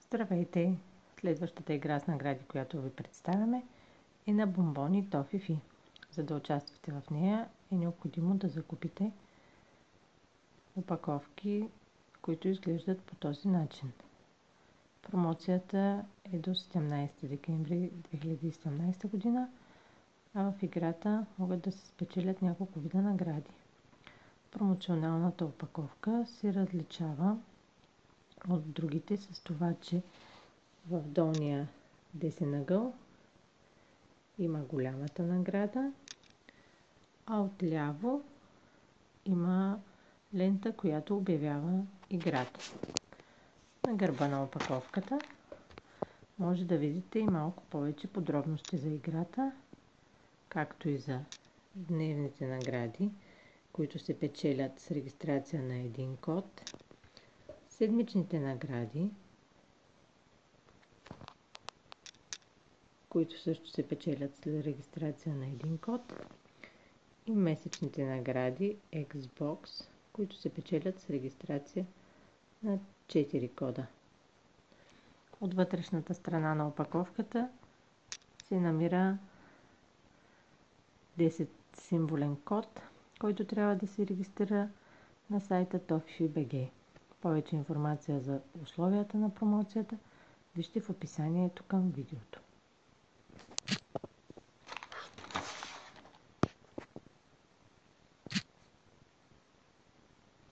Здравейте! Следващата игра с награди, която ви представяме, е на бонбони Тофифи. За да участвате в нея е необходимо да закупите опаковки, които изглеждат по този начин. Промоцията е до 17 декември 2017 година, а в играта могат да се спечелят няколко вида награди. Промоционалната опаковка се различава от другите с това, че в долния десен ъгъл има голямата награда, а отляво има лента, която обявява играта. На гърба на опаковката може да видите и малко повече подробности за играта, както и за дневните награди, които се печелят с регистрация на един код, седмичните награди, които също се печелят с регистрация на един код, и месечните награди Xbox, които се печелят с регистрация на 4 кода. От вътрешната страна на опаковката се намира 10 символен код, който трябва да се регистрира на сайта tofifi.bg. Повече информация за условията на промоцията вижте в описанието към видеото.